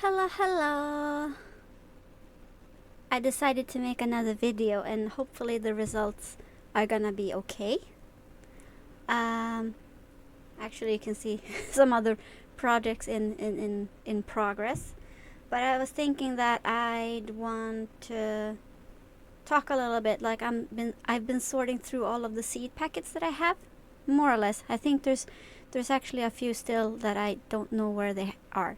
Hello. I decided to make another video and hopefully the results are gonna be okay. Actually you can see some other projects in progress. But I was thinking that I'd want to talk a little bit, like I've been sorting through all of the seed packets that I have, more or less. I think there's actually a few still that I don't know where they are.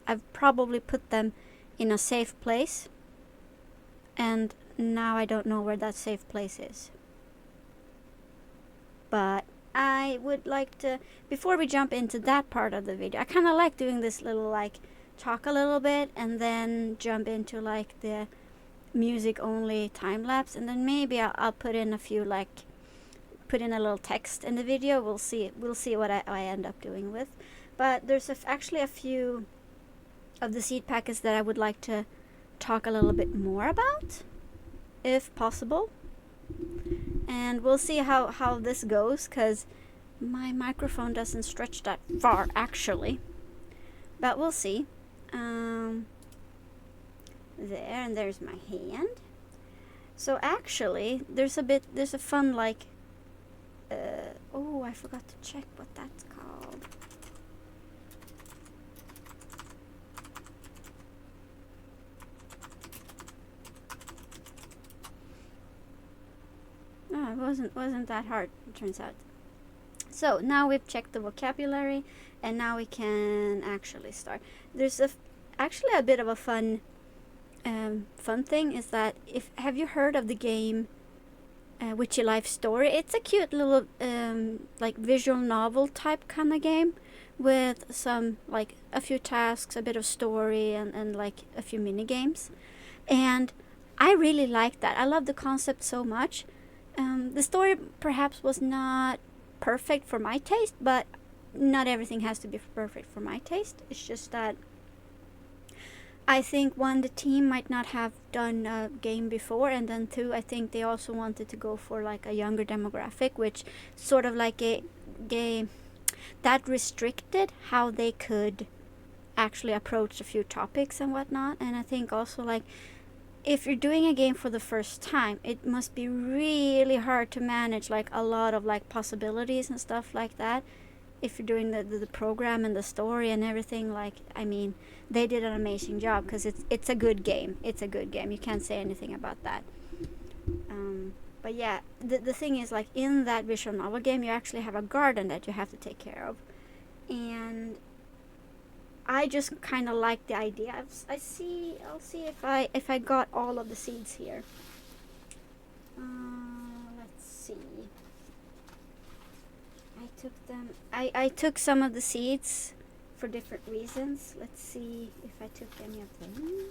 I've probably put them in a safe place, and now I don't know where that safe place is. But I would like to, before we jump into that part of the video, I kind of like doing this little like talk a little bit and then jump into like the music only time lapse, and then maybe I'll put in a few, like put in a little text in the video. We'll see what I end up doing with. But there's actually a few of the seed packets that I would like to talk a little bit more about, if possible. And we'll see how this goes, because my microphone doesn't stretch that far actually, but we'll see. There, and there's my hand. So actually there's a fun like oh, I forgot to check what that's called. Oh, it wasn't that hard, it turns out. So now we've checked the vocabulary, and now we can actually start. There's actually a bit of a fun thing is that, have you heard of the game Witchylifestory? It's a cute little like visual novel type kind of game with some, like, a few tasks, a bit of story, and like a few mini games. And I really like that. I love the concept so much. The story perhaps was not perfect for my taste, but not everything has to be perfect for my taste. It's just that I think, one, the team might not have done a game before, and then two, I think they also wanted to go for like a younger demographic, which sort of like that restricted how they could actually approach a few topics and whatnot. And I think also, like, if you're doing a game for the first time, it must be really hard to manage like a lot of like possibilities and stuff like that. If you're doing the program and the story and everything, like, I mean, they did an amazing job, because it's a good game. It's a good game. You can't say anything about that. But yeah, the thing is, like, in that visual novel game, you actually have a garden that you have to take care of, and I just kind of like the idea. I'll see if I got all of the seeds here. Let's see. I took some of the seeds for different reasons. Let's see if I took any of them.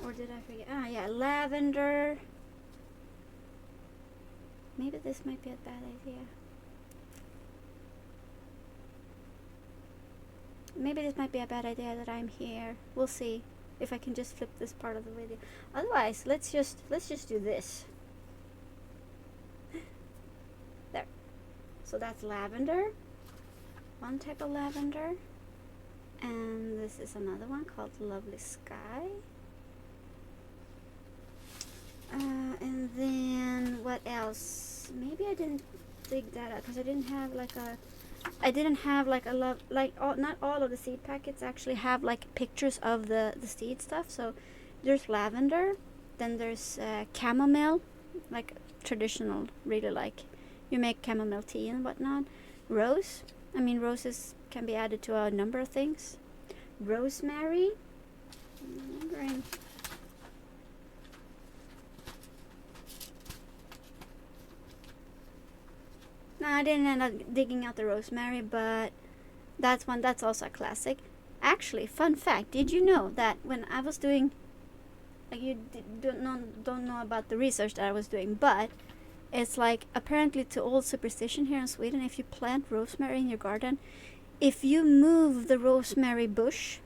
Or did I forget? Ah, yeah, lavender. Maybe this might be a bad idea. Maybe this might be a bad idea that I'm here. We'll see if I can just flip this part of the video. Otherwise, let's just do this. There. So that's lavender. One type of lavender. And this is another one called Lovely Sky. And then what else? Maybe I didn't dig that out because I didn't have like not all of the seed packets actually have like pictures of the seed stuff. So there's lavender, then there's chamomile, like traditional, really, like you make chamomile tea and whatnot. Rose, I mean, roses can be added to a number of things. Rosemary, I'm wondering. No, I didn't end up digging out the rosemary, but that's also a classic. Actually, fun fact, did you know that when I was doing, like, you don't know about the research that I was doing, but it's like, apparently to old superstition here in Sweden, if you plant rosemary in your garden, if you move the rosemary bush,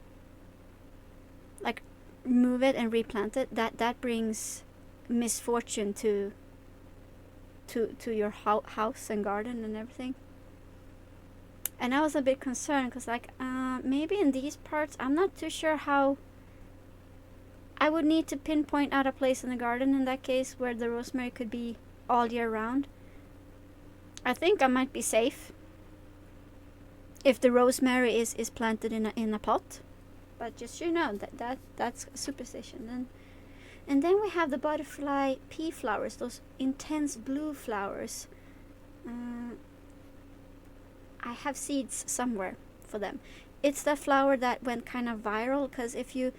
like move it and replant it, that brings misfortune to your house and garden and everything. And I was a bit concerned because, like, maybe in these parts, I'm not too sure how. I would need to pinpoint out a place in the garden in that case where the rosemary could be all year round. I think I might be safe if the rosemary is planted in a pot. But just so you know, that's a superstition. And then we have the butterfly pea flowers, those intense blue flowers. I have seeds somewhere for them. It's the flower that went kind of viral, because if you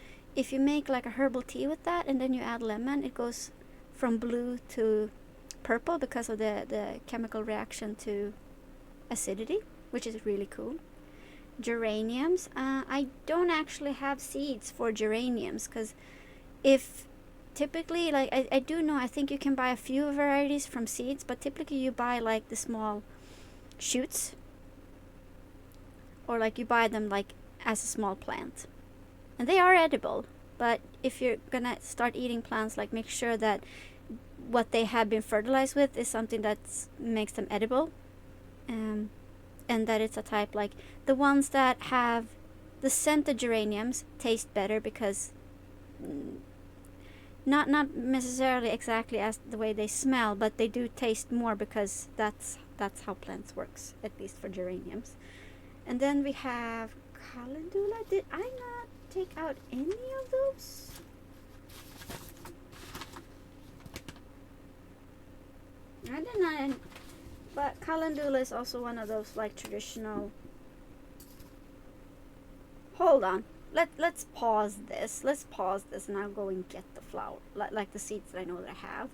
make like a herbal tea with that and then you add lemon, it goes from blue to purple because of the chemical reaction to acidity, which is really cool. Geraniums. I don't actually have seeds for geraniums, because if typically, like, I do know, I think you can buy a few varieties from seeds, but typically you buy like the small shoots, or like you buy them like as a small plant, and they are edible. But if you're gonna start eating plants, like, make sure that what they have been fertilized with is something that makes them edible, and that it's a type, like the ones that have the scented geraniums taste better because not necessarily exactly as the way they smell, but they do taste more because that's how plants works, at least for geraniums. And then we have calendula. Did I not take out any of those? I did not. But calendula is also one of those, like, traditional. Hold on. Let's pause this. Let's pause this, and I'll go and get the flower, like the seeds that I know that I have.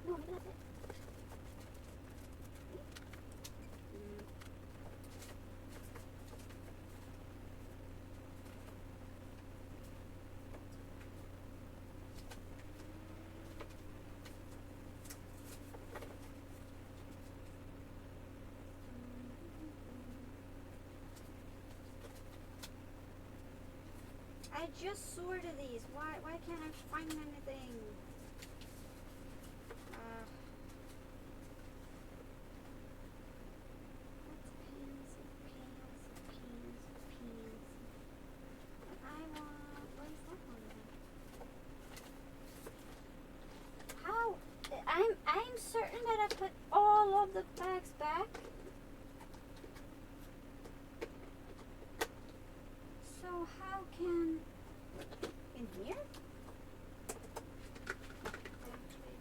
No, that's it. I just sorted these. Why can't I find anything? I want. What is that one? How? I'm certain that I put all of the bags back. So how can in here? Actually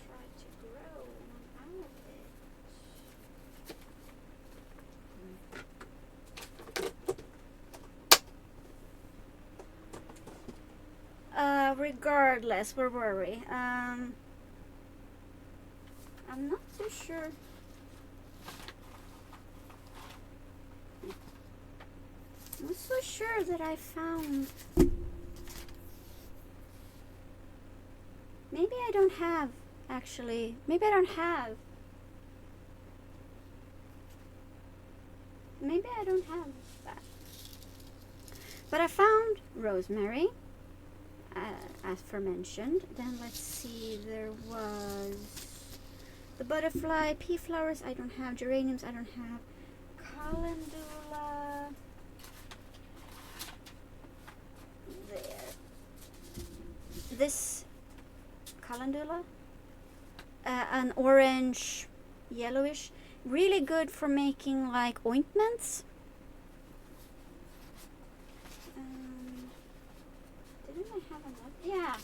try to grow one out of it. Regardless, where were we? I'm not too sure. I'm not so sure that I found. Maybe I don't have, actually. Maybe I don't have. Maybe I don't have that. But I found rosemary, as aforementioned. Then let's see, there was the butterfly, pea flowers, I don't have. Geraniums, I don't have. Calendula. There. This calendula, an orange, yellowish, really good for making like ointments. Didn't I have another?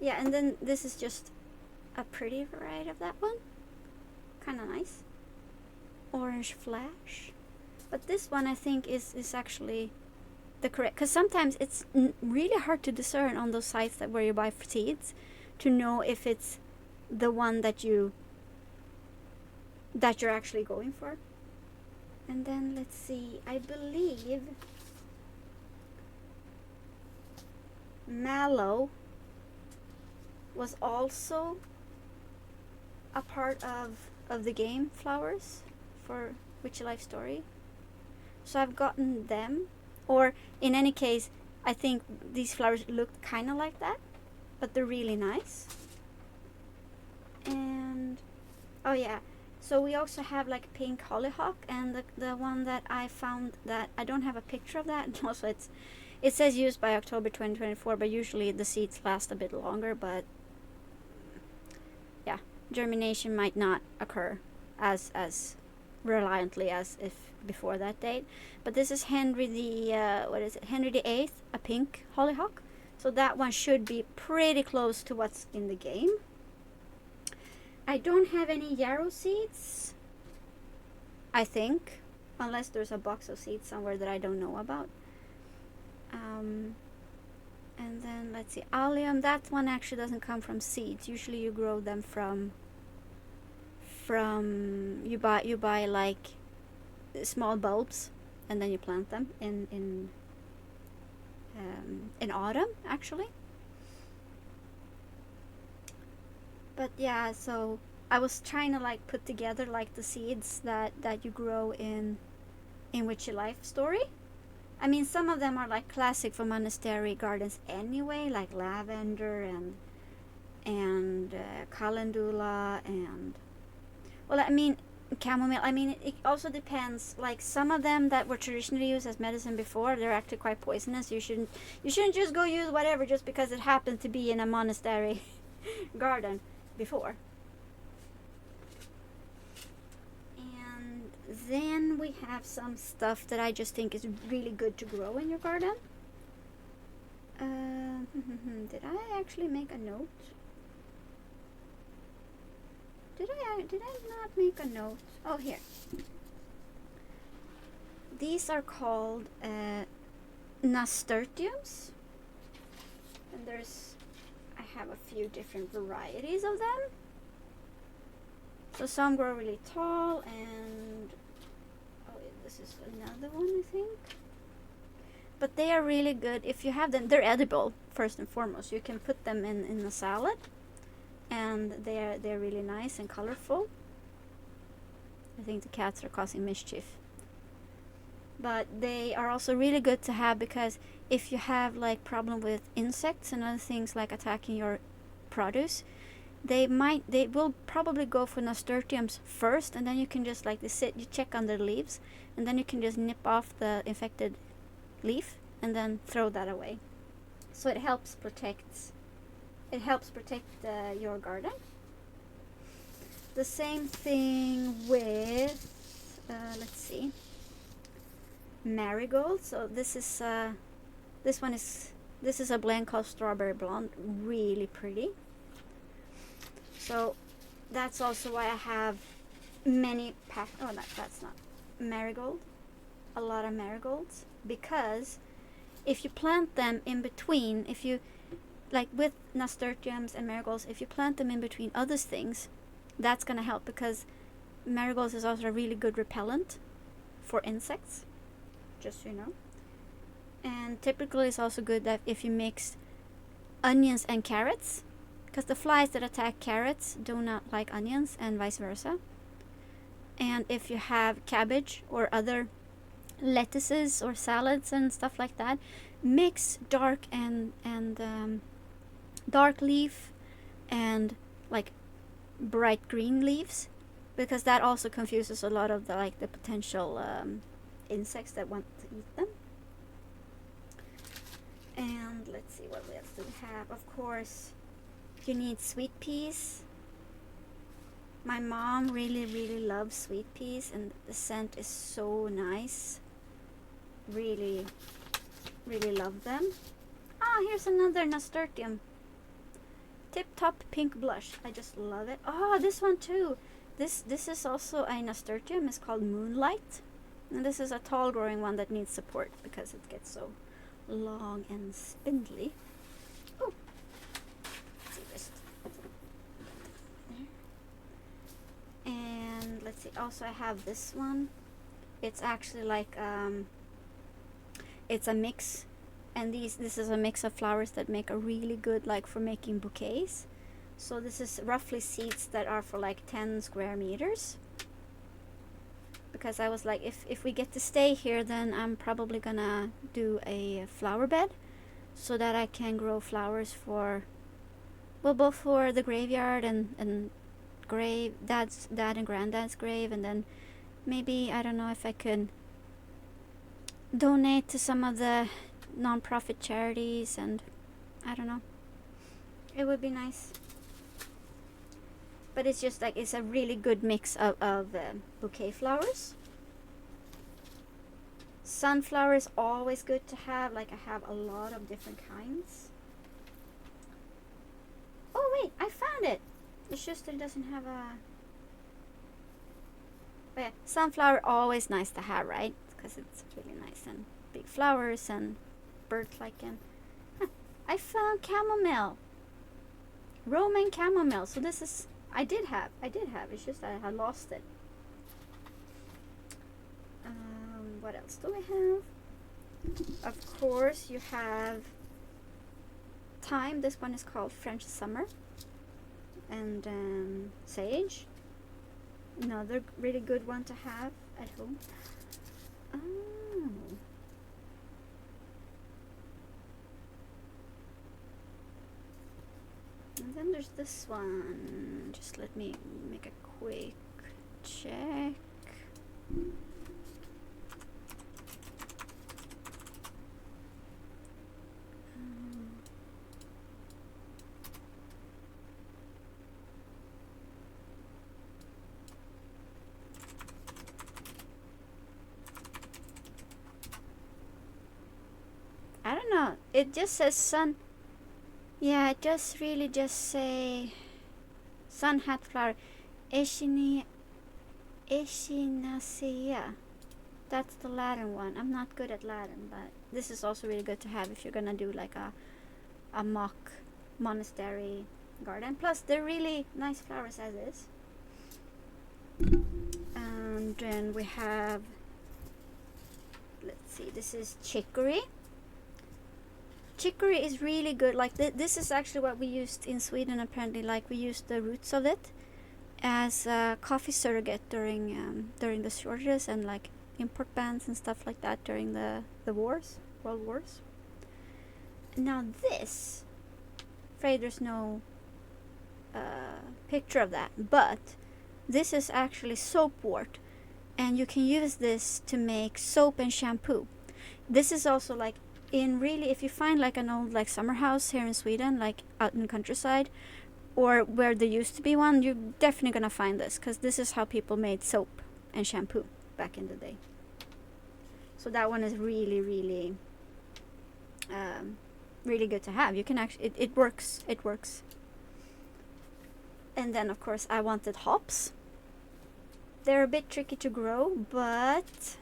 Yeah, and then this is just a pretty variety of that one. Kind of nice. Orange flash. But this one I think is actually the correct, because sometimes it's really hard to discern on those sites that where you buy seeds to know if it's the one that you're actually going for. And then let's see, I believe mallow was also a part of the game flowers for Witchylifestory. So I've gotten them, or in any case, I think these flowers look kind of like that, but they're really nice. And oh yeah, so we also have like pink hollyhock, and the one that I found, that I don't have a picture of that, and also it says used by October 2024, but usually the seeds last a bit longer. But yeah, germination might not occur as reliantly as if before that date. But this is Henry the Eighth, a pink hollyhock. So that one should be pretty close to what's in the game. I don't have any yarrow seeds, I think, unless there's a box of seeds somewhere that I don't know about. And then let's see, allium, that one actually doesn't come from seeds. Usually you grow them from you buy like small bulbs, and then you plant them in autumn actually. But yeah, so I was trying to like put together like the seeds that you grow in Witchylifestory. I mean, some of them are like classic for monastery gardens anyway, like lavender and calendula, and well, I mean chamomile. I mean, it also depends. Like some of them that were traditionally used as medicine before, they're actually quite poisonous. You shouldn't just go use whatever just because it happened to be in a monastery garden before. And then we have some stuff that I just think is really good to grow in your garden. Did I actually make a note? Did I not make a note? Oh, here. These are called nasturtiums, and I have a few different varieties of them. So some grow really tall, and this is another one, I think. But they are really good if you have them. They're edible first and foremost. You can put them in a salad, and they're really nice and colorful. I think the cats are causing mischief. But they are also really good to have because if you have like problem with insects and other things like attacking your produce, they will probably go for nasturtiums first, and then you can just like you check on the leaves, and then you can just nip off the infected leaf and then throw that away. So it helps protect your garden. The same thing with let's see, marigold. So this is a blend called Strawberry Blonde, really pretty. So that's also why I have many that's not marigold, a lot of marigolds, because if you plant them in between, if you like with nasturtiums and marigolds, if you plant them in between other things, that's gonna help, because marigolds is also a really good repellent for insects, just so you know. And typically it's also good that if you mix onions and carrots, because the flies that attack carrots do not like onions, and vice versa. And if you have cabbage or other lettuces or salads and stuff like that, mix dark and dark leaf and like bright green leaves, because that also confuses a lot of the potential insects that want to eat them. And let's see, what else do we have? Of course, you need sweet peas. My mom really, really loves sweet peas, and the scent is so nice. Really, really love them. Ah, here's another nasturtium. Tip Top Pink Blush. I just love it. Oh, this one too. This is also a nasturtium. It's called Moonlight. And this is a tall growing one that needs support because it gets so long and spindly. Oh, let's see this. There. And let's see. Also, I have this one. It's actually like it's a mix, and this is a mix of flowers that make a really good like for making bouquets. So this is roughly seeds that are for like 10 square meters. Because I was like, if we get to stay here, then I'm probably gonna do a flower bed so that I can grow flowers for, well, both for the graveyard and grave, dad and granddad's grave, and then maybe, I don't know, if I could donate to some of the non-profit charities, and I don't know, it would be nice. But it's just like, it's a really good mix of bouquet flowers. Sunflower is always good to have. Like, I have a lot of different kinds. Oh wait, I found it. It's just that it doesn't have a... But yeah, sunflower always nice to have, right? Because it's really nice and big flowers and bird-like. And I found chamomile. Roman chamomile. So this is... I did have. It's just that I had lost it. What else do we have? Of course, you have thyme. This one is called French Summer. And sage. Another really good one to have at home. Oh. And then there's this one. Just let me make a quick check. I don't know. It just says sun. Yeah, it just really just say sun hat flower. Echinacea. That's the Latin one. I'm not good at Latin, but this is also really good to have if you're gonna do like a mock monastery garden. Plus, they're really nice flowers as is. And then we have, let's see, this is chicory. Chicory is really good. Like this is actually what we used in Sweden. Apparently, like we used the roots of it as a coffee surrogate during the shortages and like import bans and stuff like that during the wars, world wars. Now this, afraid there's no picture of that, but this is actually soapwort, and you can use this to make soap and shampoo. This is also like in really, if you find like an old like summer house here in Sweden, like out in the countryside, or where there used to be one, you're definitely gonna find this, because this is how people made soap and shampoo back in the day. So that one is really, really, really good to have. You can actually, it works. And then of course I wanted hops. They're a bit tricky to grow, but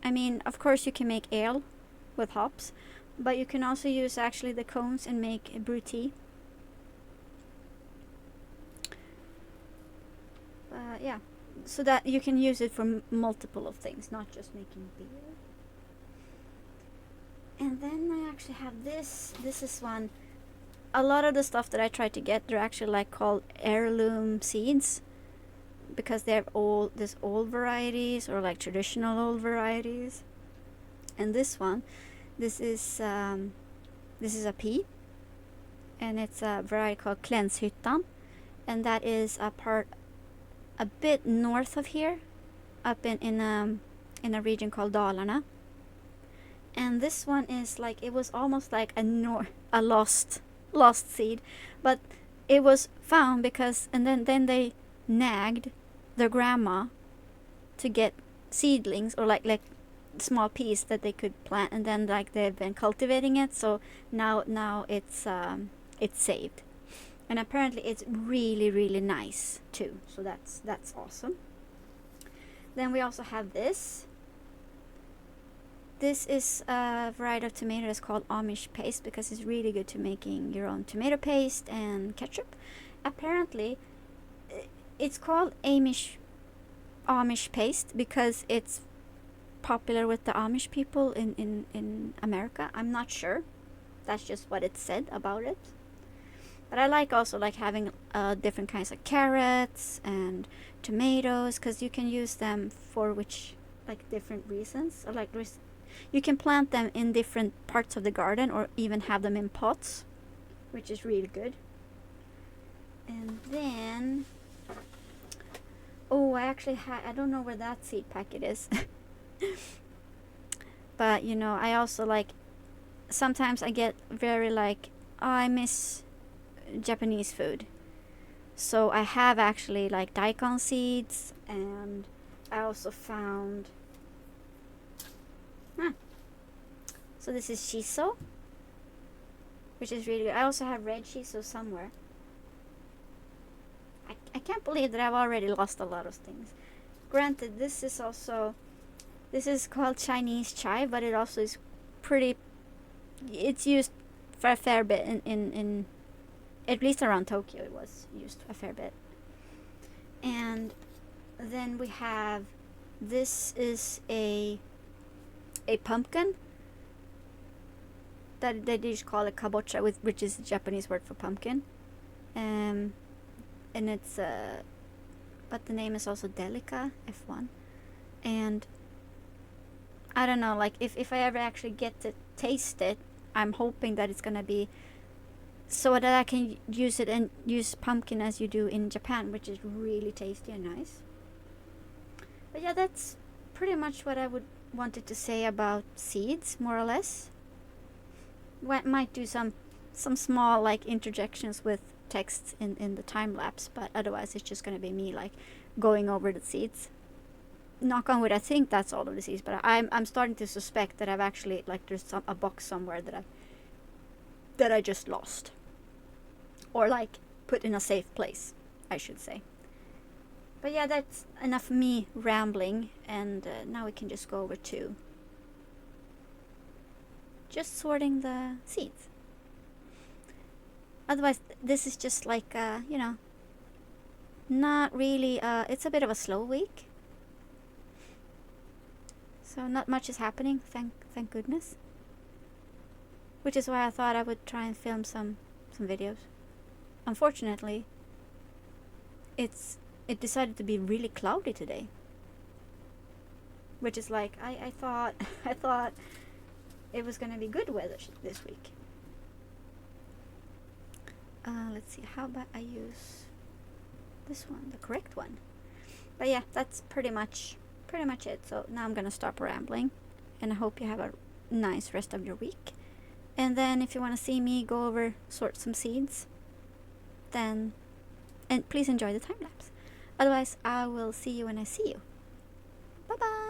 I mean, of course you can make ale with hops, but you can also use actually the cones and make a brew tea. Yeah, so that you can use it for multiple of things, not just making beer. And then I actually have this. This is one. A lot of the stuff that I try to get, they're actually like called heirloom seeds, because they have all this old varieties or like traditional old varieties. And this one, this is a pea, and it's a variety called Klänshyttan, and that is a bit north of here, up in a region called Dalarna. And this one is like, it was almost like a lost seed, but it was found because, and then they nagged their grandma to get seedlings, or like small peas that they could plant, and then like they've been cultivating it, so now it's saved, and apparently it's really, really nice too, so that's awesome. Then we also have this. This is a variety of tomato that's called Amish paste, because it's really good to making your own tomato paste and ketchup. Apparently, it's called Amish paste because it's popular with the Amish people in America. I'm not sure. That's just what it said about it. But I like also like having different kinds of carrots and tomatoes, because you can use them for different reasons. Or you can plant them in different parts of the garden, or even have them in pots, which is really good. And then, I actually I don't know where that seed packet is. But I also sometimes I get very I miss Japanese food. So I have actually daikon seeds, and I also found so this is shiso, which is really good. I also have red shiso somewhere. I can't believe that I've already lost a lot of things. Granted, this is called Chinese chai, but it also is it's used for a fair bit in at least around Tokyo. It was used a fair bit. And then we have, this is a pumpkin that they just call it kabocha, which is the Japanese word for pumpkin. And it's but the name is also Delica F1. And I don't know, if I ever actually get to taste it, I'm hoping that it's gonna be so that I can use it and use pumpkin as you do in Japan, which is really tasty and nice. But yeah, that's pretty much what I wanted to say about seeds, more or less. Might do some small interjections with texts in the time lapse, but otherwise it's just gonna be me going over the seeds. Knock on wood, I think that's all of the seeds, but I'm starting to suspect that I've actually there's a box somewhere that I just lost, or put in a safe place, I should say. But yeah, that's enough of me rambling, and now we can just go over to just sorting the seeds. Otherwise, this is just not really, it's a bit of a slow week. So not much is happening, thank goodness. Which is why I thought I would try and film some videos. Unfortunately, it decided to be really cloudy today. Which is I thought it was gonna be good weather this week. Let's see, how about I use this one, the correct one. But yeah, that's pretty much it. So now I'm gonna stop rambling, and I hope you have a nice rest of your week. And then if you want to see me go over sort some seeds, then please enjoy the time lapse. Otherwise, I will see you when I see you. Bye bye.